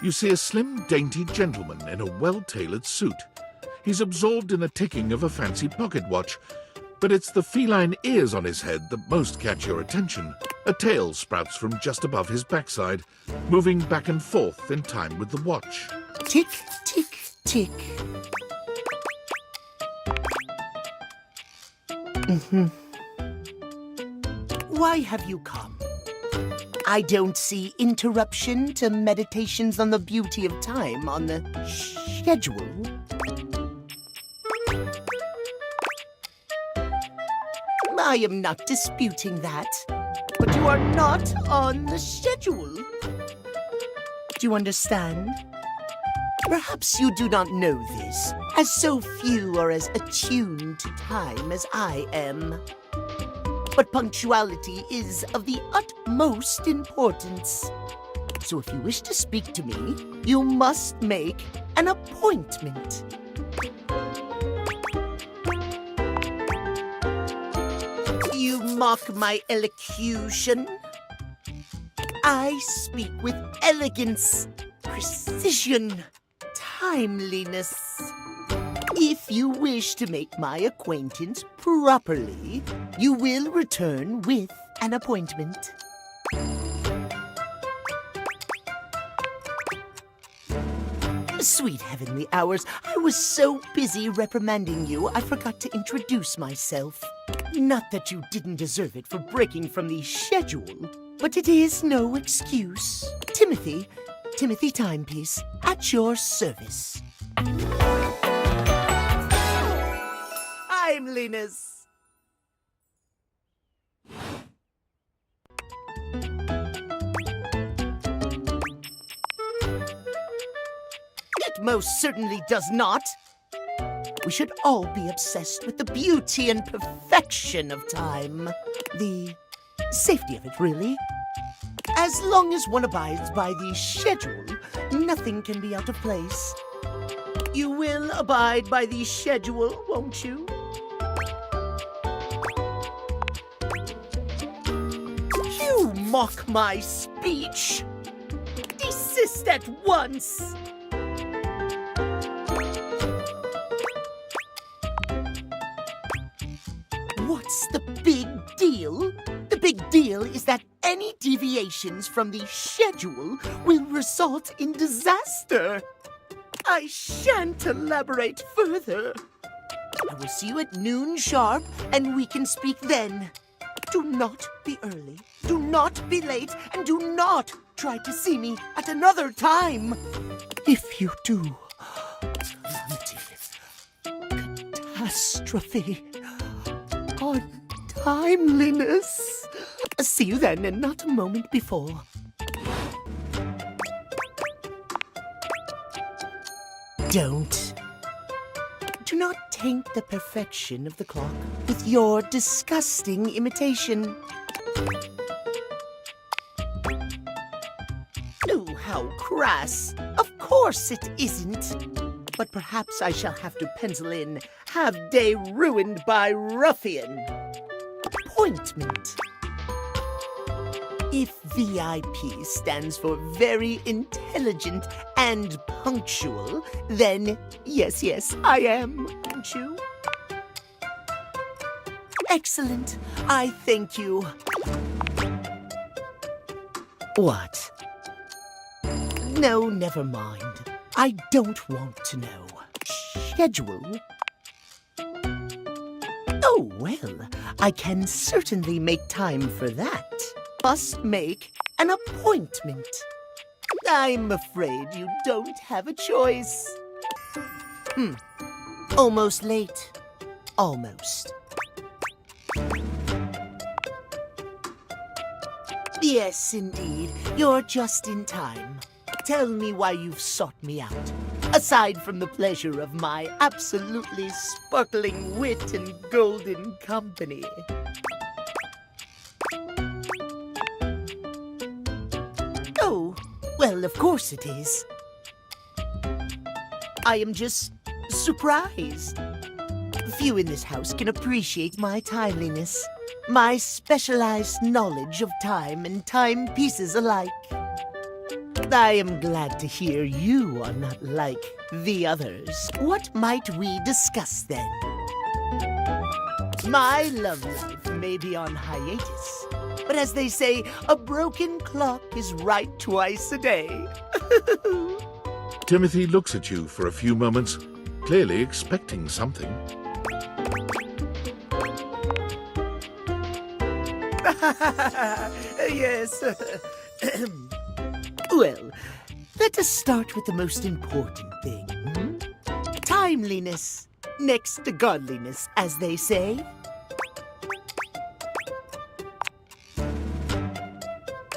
You see a slim, dainty gentleman in a well-tailored suit. He's absorbed in the ticking of a fancy pocket watch, but it's the feline ears on his head that most catch your attention. A tail sprouts from just above his backside, moving back and forth in time with the watch. Tick, tick, tick. Why have you come? I don't see interruption to meditations on the beauty of time on the schedule. I am not disputing that, but you are not on the schedule. Do you understand? Perhaps you do not know this, as so few are as attuned to time as I am. But punctuality is of the utmost importance. So if you wish to speak to me, you must make an appointment. You mock my elocution. I speak with elegance, precision, timeliness. If you wish to make my acquaintance properly, you will return with an appointment. Sweet heavenly hours, I was so busy reprimanding you, I forgot to introduce myself. Not that you didn't deserve it for breaking from the schedule, but it is no excuse. Timothy Timepiece, at your service. Timeliness. It most certainly does not. We should all be obsessed with the beauty and perfection of time. The safety of it, really. As long as one abides by the schedule, nothing can be out of place. You will abide by the schedule, won't you? You mock my speech. Desist at once. What's the big deal? The big deal is that any deviations from the schedule will result in disaster. I shan't elaborate further. I will see you at noon sharp, and we can speak then. Do not be early, do not be late, and do not try to see me at another time. If you do, calamity, catastrophe, untimeliness. See you then, and not a moment before. Do not taint the perfection of the clock with your disgusting imitation. Oh, how crass. Of course it isn't. But perhaps I shall have to pencil in "have day ruined by ruffian." Appointment. If VIP stands for very intelligent and punctual, then yes, I am, aren't you? Excellent. I thank you. What? No, never mind. I don't want to know. Schedule? Oh, well, I can certainly make time for that. Must make an appointment. I'm afraid you don't have a choice. Almost late. Almost. Yes, indeed. You're just in time. Tell me why you've sought me out, aside from the pleasure of my absolutely sparkling wit and golden company. Oh, well, of course it is. I am just surprised. Few in this house can appreciate my timeliness, my specialized knowledge of time and timepieces alike. I am glad to hear you are not like the others. What might we discuss then? My love life may be on hiatus, but as they say, a broken clock is right twice a day. Timothy looks at you for a few moments, clearly expecting something. Yes. Well, let us start with the most important thing. Timeliness, next to godliness, as they say.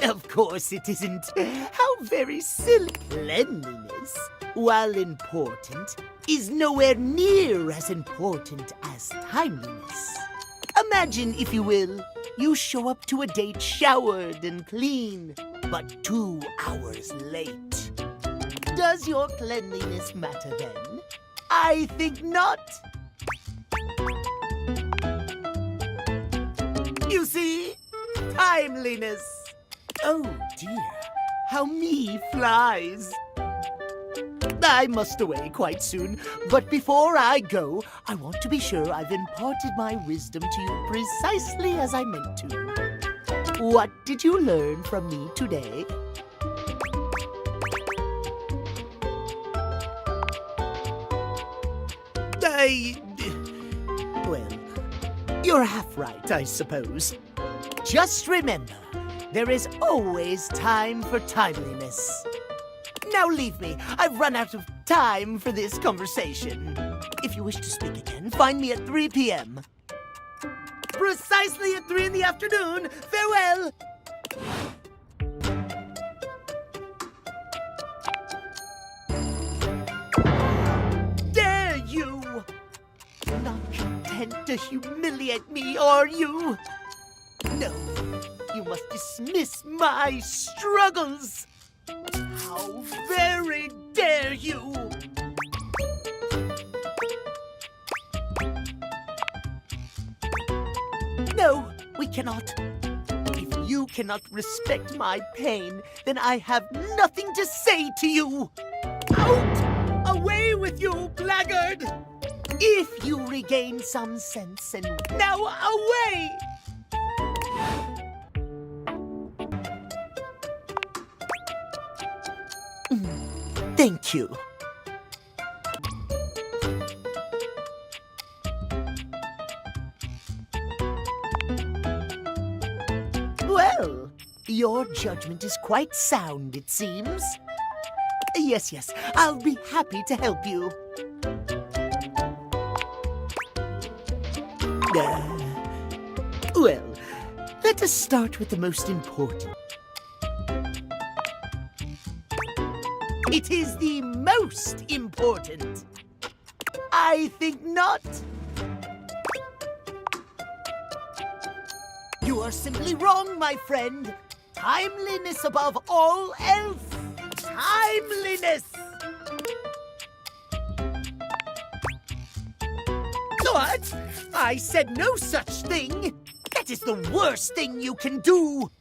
Of course it isn't. How very silly. Cleanliness, while important, is nowhere near as important as timeliness. Imagine, if you will, you show up to a date showered and clean, but 2 hours late. Does your cleanliness matter then? I think not. You see? Timeliness. Oh dear, how me flies. I must away quite soon, but before I go, I want to be sure I've imparted my wisdom to you precisely as I meant to. What did you learn from me today? Well, you're half right, I suppose. Just remember, there is always time for timeliness. Now leave me. I've run out of time for this conversation. If you wish to speak again, find me at 3 p.m. Precisely at 3 in the afternoon. Farewell! Dare you! Not content to humiliate me, are you? No, you must dismiss my struggles! How very dare you! No, we cannot. If you cannot respect my pain, then I have nothing to say to you. Out! Away with you, blackguard! If you regain some sense and... Now, away! Thank you. Well, your judgment is quite sound, it seems. Yes, I'll be happy to help you. Well, let us start with the most important. It is the most important. I think not. You are simply wrong, my friend. Timeliness above all else. Timeliness! What? I said no such thing. That is the worst thing you can do.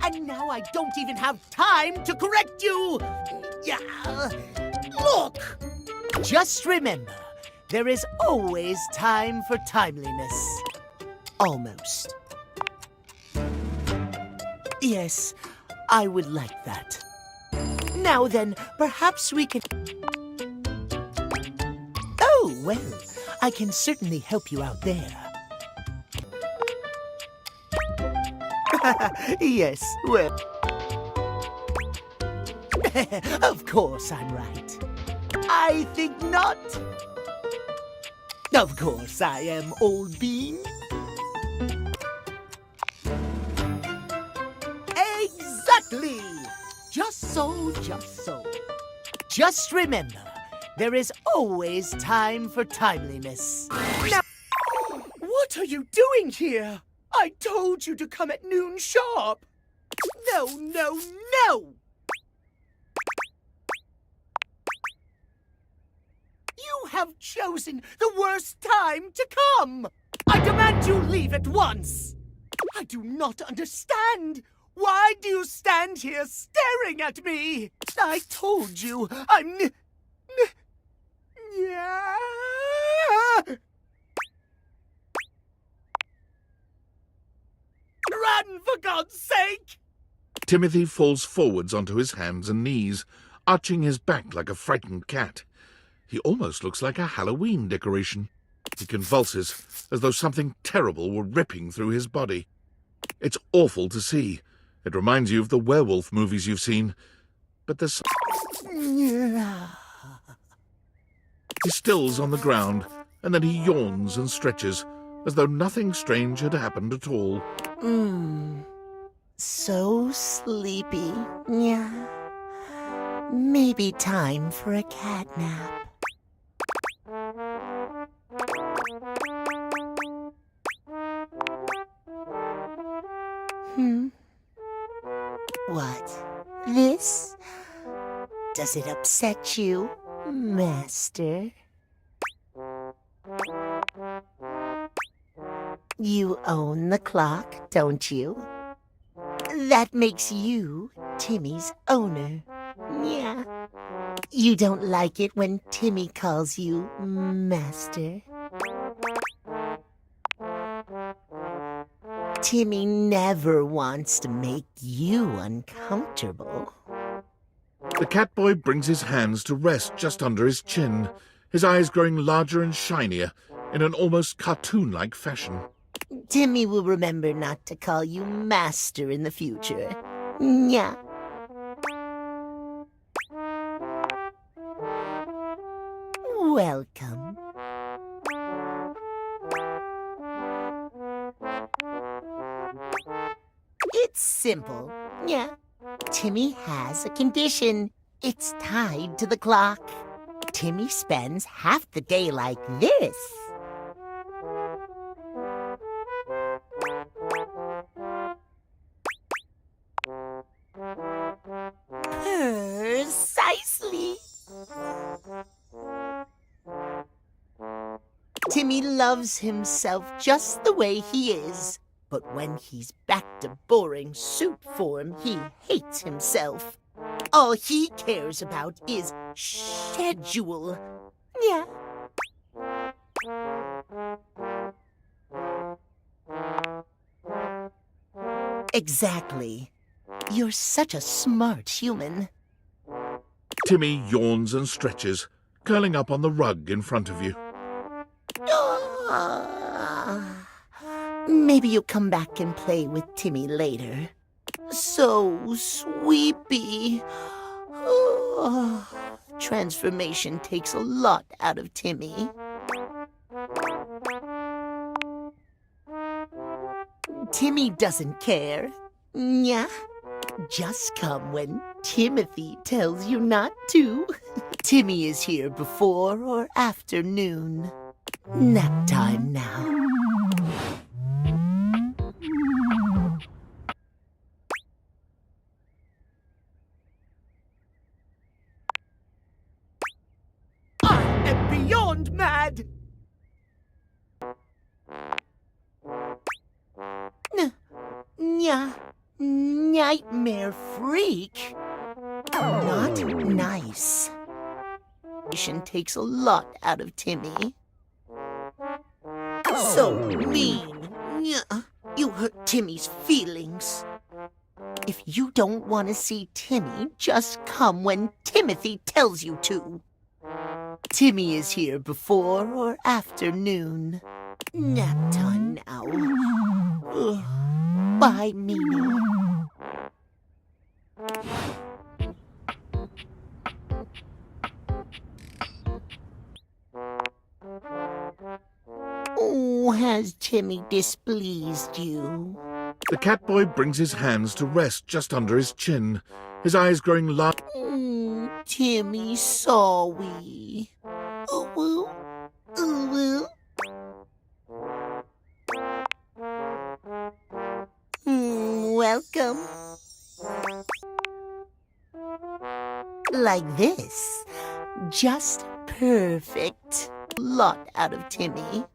And now I don't even have time to correct you. Yeah. Look! Just remember, there is always time for timeliness. Almost. Yes, I would like that. Now then, perhaps we can... Oh, well, I can certainly help you out there. Yes, well... Of course I'm right. I think not. Of course I am, old bean. Exactly! Just so, just so. Just remember, there is always time for timeliness. Now, what are you doing here? I told you to come at noon sharp. No, no, no! You have chosen the worst time to come! I demand you leave at once! I do not understand! Why do you stand here staring at me? I told you, yeah. Run, for God's sake! Timothy falls forwards onto his hands and knees, arching his back like a frightened cat. He almost looks like a Halloween decoration. He convulses, as though something terrible were ripping through his body. It's awful to see. It reminds you of the werewolf movies you've seen. But there's... He stills on the ground, and then he yawns and stretches, as though nothing strange had happened at all. So sleepy. Yeah. Maybe time for a cat nap. What? This? Does it upset you, Master? You own the clock, don't you? That makes you Timmy's owner. Yeah. You don't like it when Timmy calls you Master? Timmy never wants to make you uncomfortable. The cat boy brings his hands to rest just under his chin, his eyes growing larger and shinier in an almost cartoon-like fashion. Timmy will remember not to call you Master in the future. Yeah. Welcome. It's simple. Yeah. Timmy has a condition. It's tied to the clock. Timmy spends half the day like this. Precisely. Timmy loves himself just the way he is. But when he's back to boring suit form, he hates himself. All he cares about is schedule. Yeah. Exactly. You're such a smart human. Timmy yawns and stretches, curling up on the rug in front of you. Maybe you'll come back and play with Timmy later. So sweepy. Transformation takes a lot out of Timmy. Timmy doesn't care. Yeah. Just come when Timothy tells you not to. Timmy is here before or after noon. Nap time now. I am beyond mad! Nightmare freak. Not nice. Takes a lot out of Timmy. So mean. You hurt Timmy's feelings. If you don't want to see Timmy, just come when Timothy tells you to. Timmy is here before or after noon. Nap time now. Bye, Mimi. Oh, has Timmy displeased you? The cat boy brings his hands to rest just under his chin, his eyes growing large. Timmy, sorry. Ooh, ooh, welcome. Like this. Just perfect. Lot out of Timmy.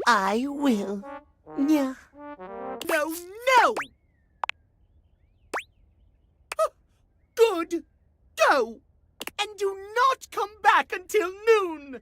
I will. Yeah. No, Go! Good. Go! And do not come back until noon!